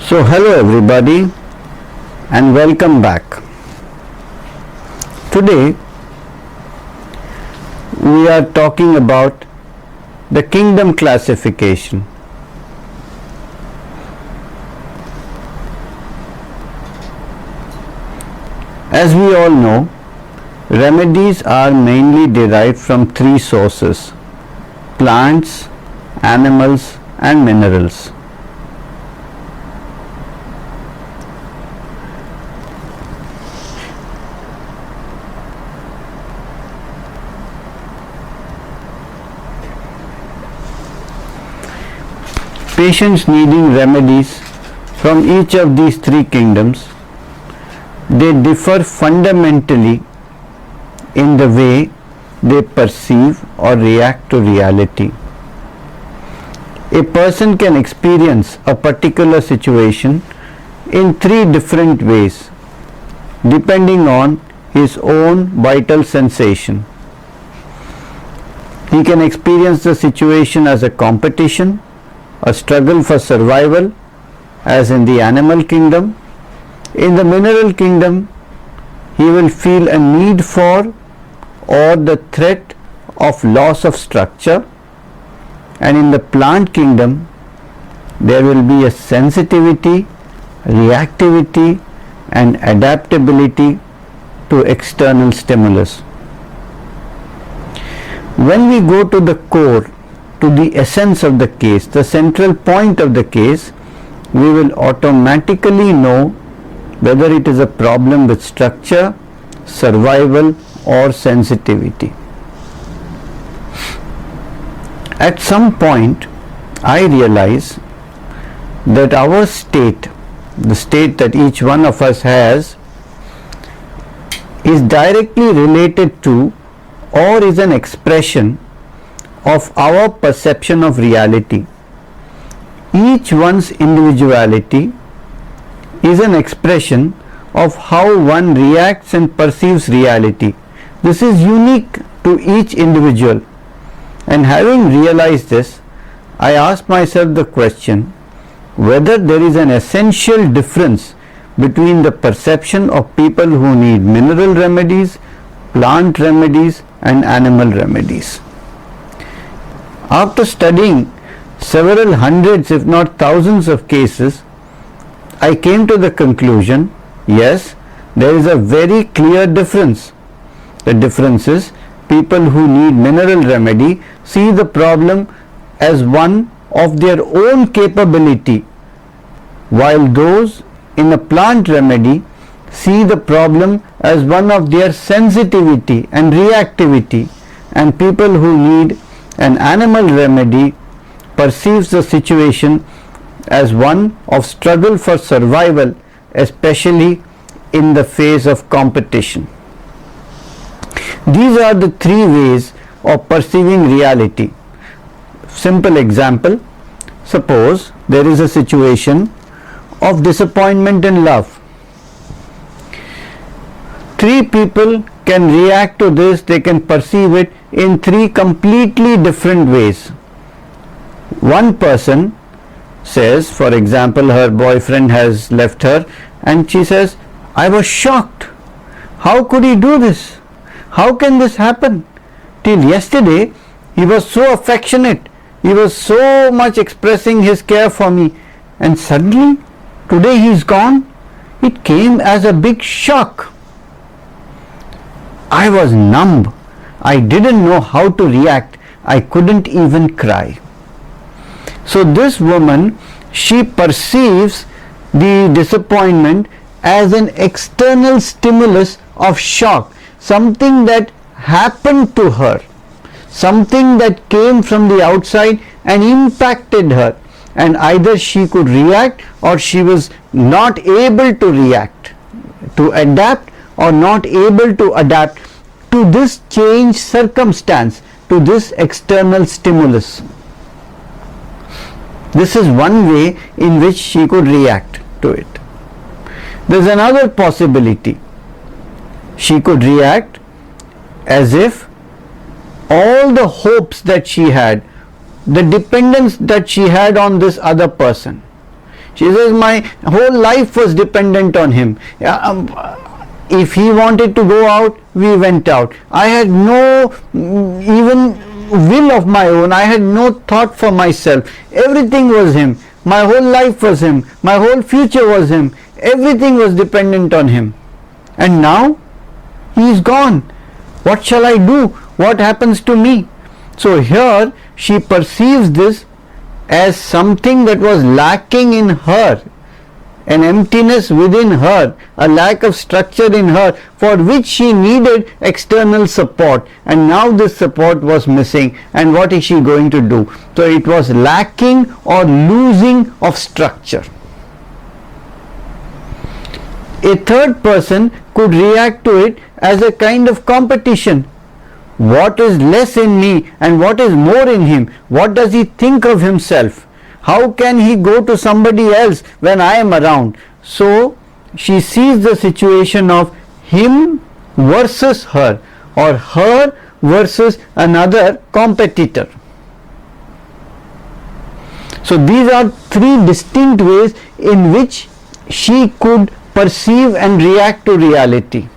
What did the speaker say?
So hello everybody and welcome back. Today we are talking about the kingdom classification. As we all know, remedies are mainly derived from three sources: plants, animals and minerals. Patients needing remedies from each of these three kingdoms, they differ fundamentally in the way they perceive or react to reality. A person can experience a particular situation in three different ways depending on his own vital sensation. He can experience the situation as a competition, a struggle for survival, as in the animal kingdom. In the mineral kingdom, he will feel a need for or the threat of loss of structure, and in the plant kingdom, there will be a sensitivity, reactivity and adaptability to external stimulus. When we go to the core, to the essence of the case, the central point of the case, we will automatically know whether it is a problem with structure, survival or sensitivity. At some point, I realize that our state, the state that each one of us has, is directly related to or is an expression of our perception of reality. Each one's individuality is an expression of how one reacts and perceives reality. This is unique to each individual, and having realized this, I ask myself the question whether there is an essential difference between the perception of people who need mineral remedies, plant remedies and animal remedies. After studying several hundreds if not thousands of cases, I came to the conclusion, yes, there is a very clear difference. The difference is people who need mineral remedy see the problem as one of their own capability, while those in a plant remedy see the problem as one of their sensitivity and reactivity, and people who need an animal remedy perceives the situation as one of struggle for survival, especially in the phase of competition. These are the three ways of perceiving reality. Simple example, suppose there is a situation of disappointment in love. Three people can react to this, they can perceive it in three completely different ways. One person says, for example, her boyfriend has left her and she says, I was shocked. How could he do this? How can this happen? Till yesterday, he was so affectionate. He was so much expressing his care for me. And suddenly, today he is gone. It came as a big shock. I was numb. I didn't know how to react. I couldn't even cry. So this woman, she perceives the disappointment as an external stimulus of shock, something that happened to her, something that came from the outside and impacted her, and either she could react or she was not able to react, to adapt or not able to adapt to this changed circumstance, to this external stimulus. This is one way in which she could react to it. There is another possibility. She could react as if all the hopes that she had, the dependence that she had on this other person, She says, my whole life was dependent on him. If he wanted to go out, we went out. I had no even will of my own. I had no thought for myself. Everything was him. My whole life was him. My whole future was him. Everything was dependent on him. And now he is gone. What shall I do? What happens to me? So here she perceives this as something that was lacking in her, an emptiness within her, a lack of structure in her, for which she needed external support, and now this support was missing. And what is she going to do? So it was lacking or losing of structure. A third person could react to it as a kind of competition. What is less in me and what is more in him? What does he think of himself? How can he go to somebody else when I am around? So she sees the situation of him versus her, or her versus another competitor. So these are three distinct ways in which she could perceive and react to reality.